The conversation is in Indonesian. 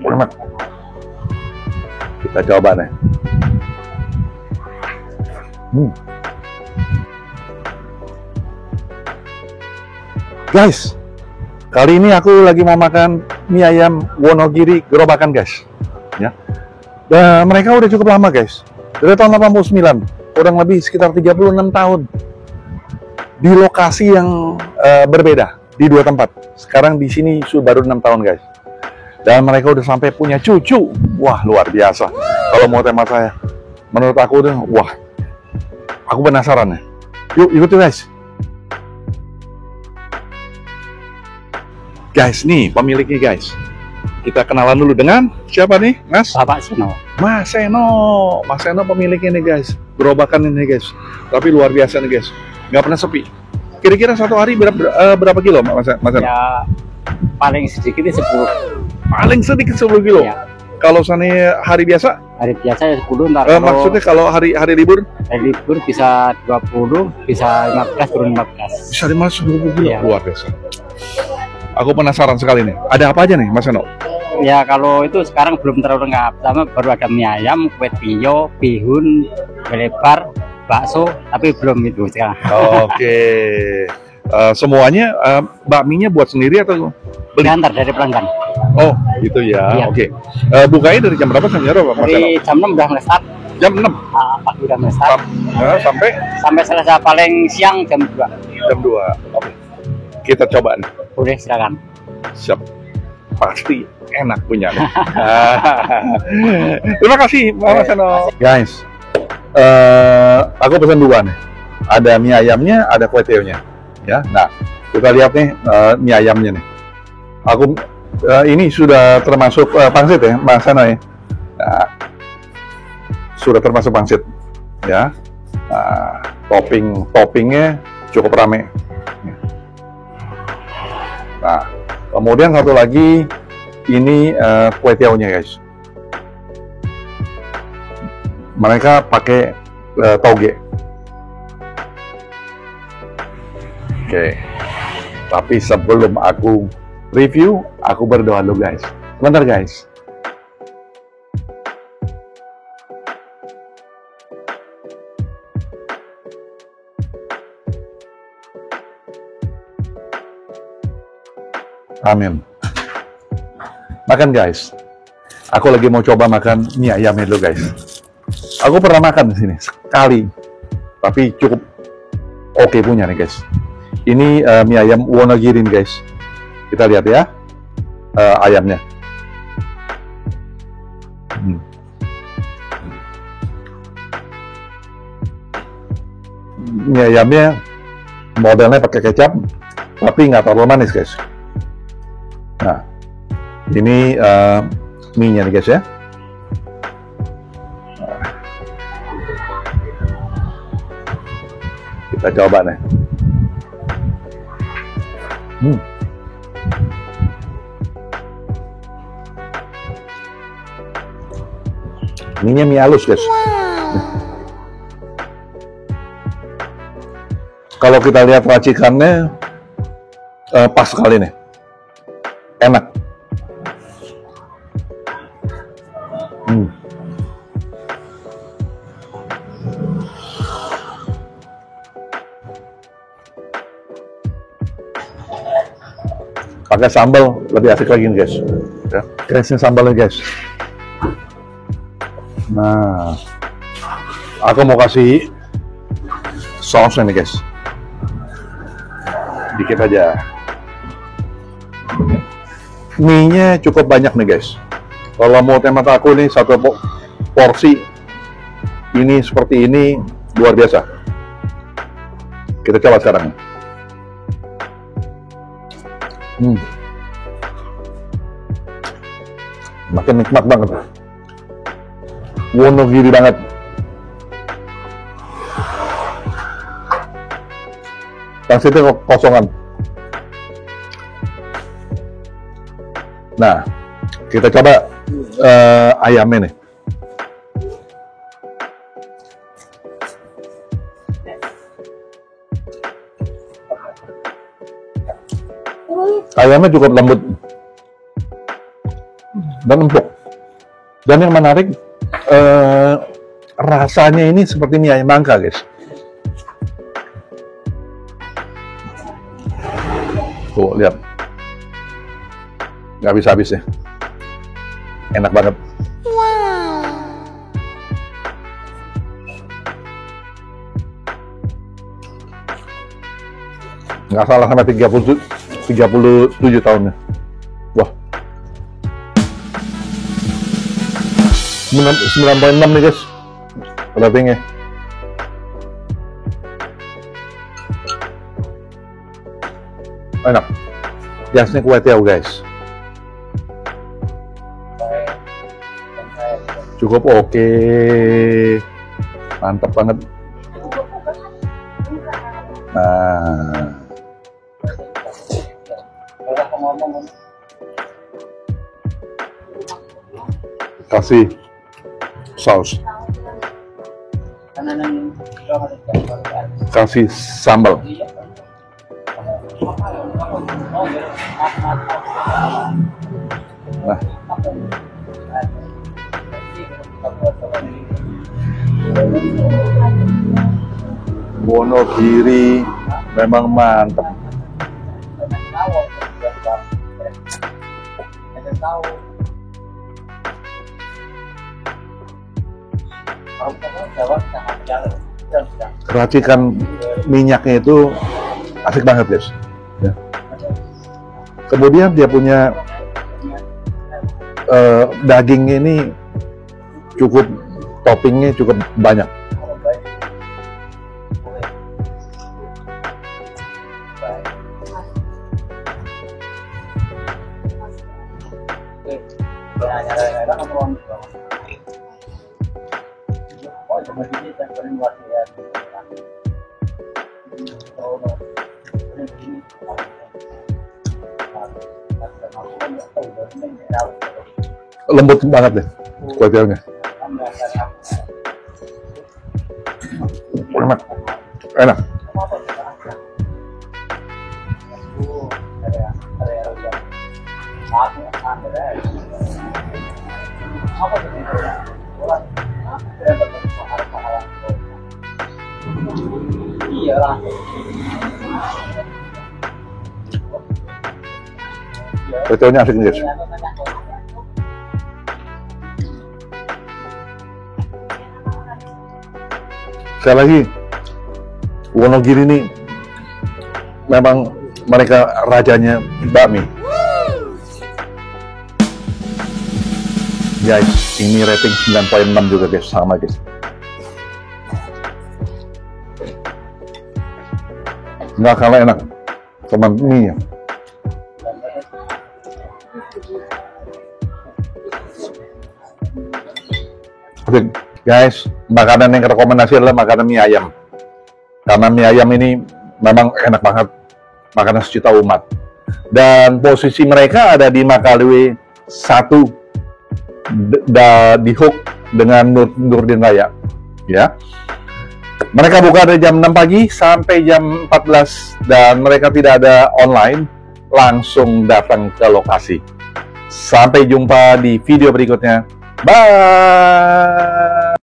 Enak. Kita coba nih. Guys, kali ini aku lagi mau makan mie ayam Wonogiri gerobakan, guys. Ya. Dan mereka udah cukup lama, guys. Dari tahun 89, kurang lebih sekitar 36 tahun. Di lokasi yang berbeda, di dua tempat. Sekarang di sini sudah baru 6 tahun, guys. Dan mereka udah sampai punya cucu. Wah, luar biasa. Kalau mau tema saya, menurut aku udah, wah, aku penasaran ya. Yuk, ikutin, guys. Guys, nih pemiliknya, guys. Kita kenalan dulu dengan siapa nih, Mas? Bapak Seno. Mas Seno. Mas Seno pemiliknya nih, guys. Gerobakan ini, guys. Tapi luar biasa nih, guys. Nggak pernah sepi. Kira-kira satu hari berapa kilo, Mas Seno? Ya, paling sedikit 10. Paling sedikit 10 kilo. Ya. Kalau sana hari biasa? Hari biasa ya 10, ntar Maksudnya kalau hari libur? hari libur bisa 20, bisa 15, turun 15. Bisa 20 kilo. Ya. Luar biasa. Aku penasaran sekali nih. Ada apa aja nih, Mas Seno? Ya, kalau itu sekarang belum terlalu lengkap. Pertama baru ada mie ayam, kue tio, bihun, melebar, bakso, tapi belum itu sekarang. Oke. Semuanya bakminya buat sendiri atau beli? Diantar dari pelanggan. Oh, gitu ya. Iya. Oke. Bukanya dari jam berapa sampai berapa, Mas Seno? Dari jam 6 udah mulai start. Jam 6. Pagi udah mulai start. Sampai Selesai paling siang jam 2. jam 2. Oke. Kita coba nih. Boleh, silakan. Siap. Pasti enak punya. Terima kasih, Mas Seno. Guys, aku pesan 2 nih. Ada mie ayamnya, ada kue tionya. Ya, nah kita lihat nih mie ayamnya nih. Aku ini sudah termasuk pangsit ya, Mas Seno ya. Nah, sudah termasuk pangsit, ya. Nah, toppingnya cukup rame. Nah, kemudian satu lagi ini kue tionya, guys. Mereka pakai toge. Oke. Tapi sebelum aku review, aku berdoa dulu, guys. Bentar, guys. Amin. Makan, guys. Aku lagi mau coba makan mie ayamnya dulu, guys. Aku pernah makan di sini sekali, tapi cukup oke punya nih, guys. Ini mie ayam Wonogiri, guys. Kita lihat ya ayamnya. Mie ayamnya modelnya pakai kecap, tapi nggak terlalu manis, guys. Nah, ini mie-nya nih, guys ya. Kita coba nih. Mie-nya mie halus, guys. Kalau kita lihat racikannya pas sekali nih. Enak. Pakai sambal lebih asik lagi nih, guys. Ya, kasih sambalnya, guys. Nah, aku mau kasih sausnya nih, guys. Dikit aja. Mie-nya cukup banyak nih, guys. Kalau mau hemat aku nih, satu porsi ini seperti ini luar biasa. Kita coba sekarang. Makin nikmat banget. Wonogiri banget. Pangsitnya kosongan. Nah, kita coba ayamnya nih. Ayamnya cukup lembut dan empuk. Dan yang menarik, rasanya ini seperti mie ayam Bangka, guys. Tuh, lihat. Nggak habis-habis ya. Enak banget. Nggak salah sampai 37 tahunnya. Wah. 9,6 nih guys ratingnya. Enak. Gasnya kue tiaw guys. Cukup oke. Mantap banget. Nah. Kasih saus, kasih sambal. Nah, Wonogiri memang mantap. Keracikan minyaknya itu asik banget guys ya. Kemudian dia punya dagingnya ini cukup, toppingnya cukup banyak. Lembut banget deh kue tiawnya. Enak, enak. Kue tiawnya asik nih guys. Sekali lagi, Wonogiri ini memang mereka rajanya bakmi. Guys, ini rating 9,6 juga guys, sama guys. Nggak kalah enak sama mie-nya. Oke, guys, makanan yang rekomendasi adalah makanan mie ayam. Karena mie ayam ini memang enak banget, makanan sejuta umat. Dan posisi mereka ada di Makaliwe 1, di hook dengan Nurdin Raya. Ya, mereka buka dari jam 6 pagi sampai jam 14 dan mereka tidak ada online, langsung datang ke lokasi. Sampai jumpa di video berikutnya. Bye.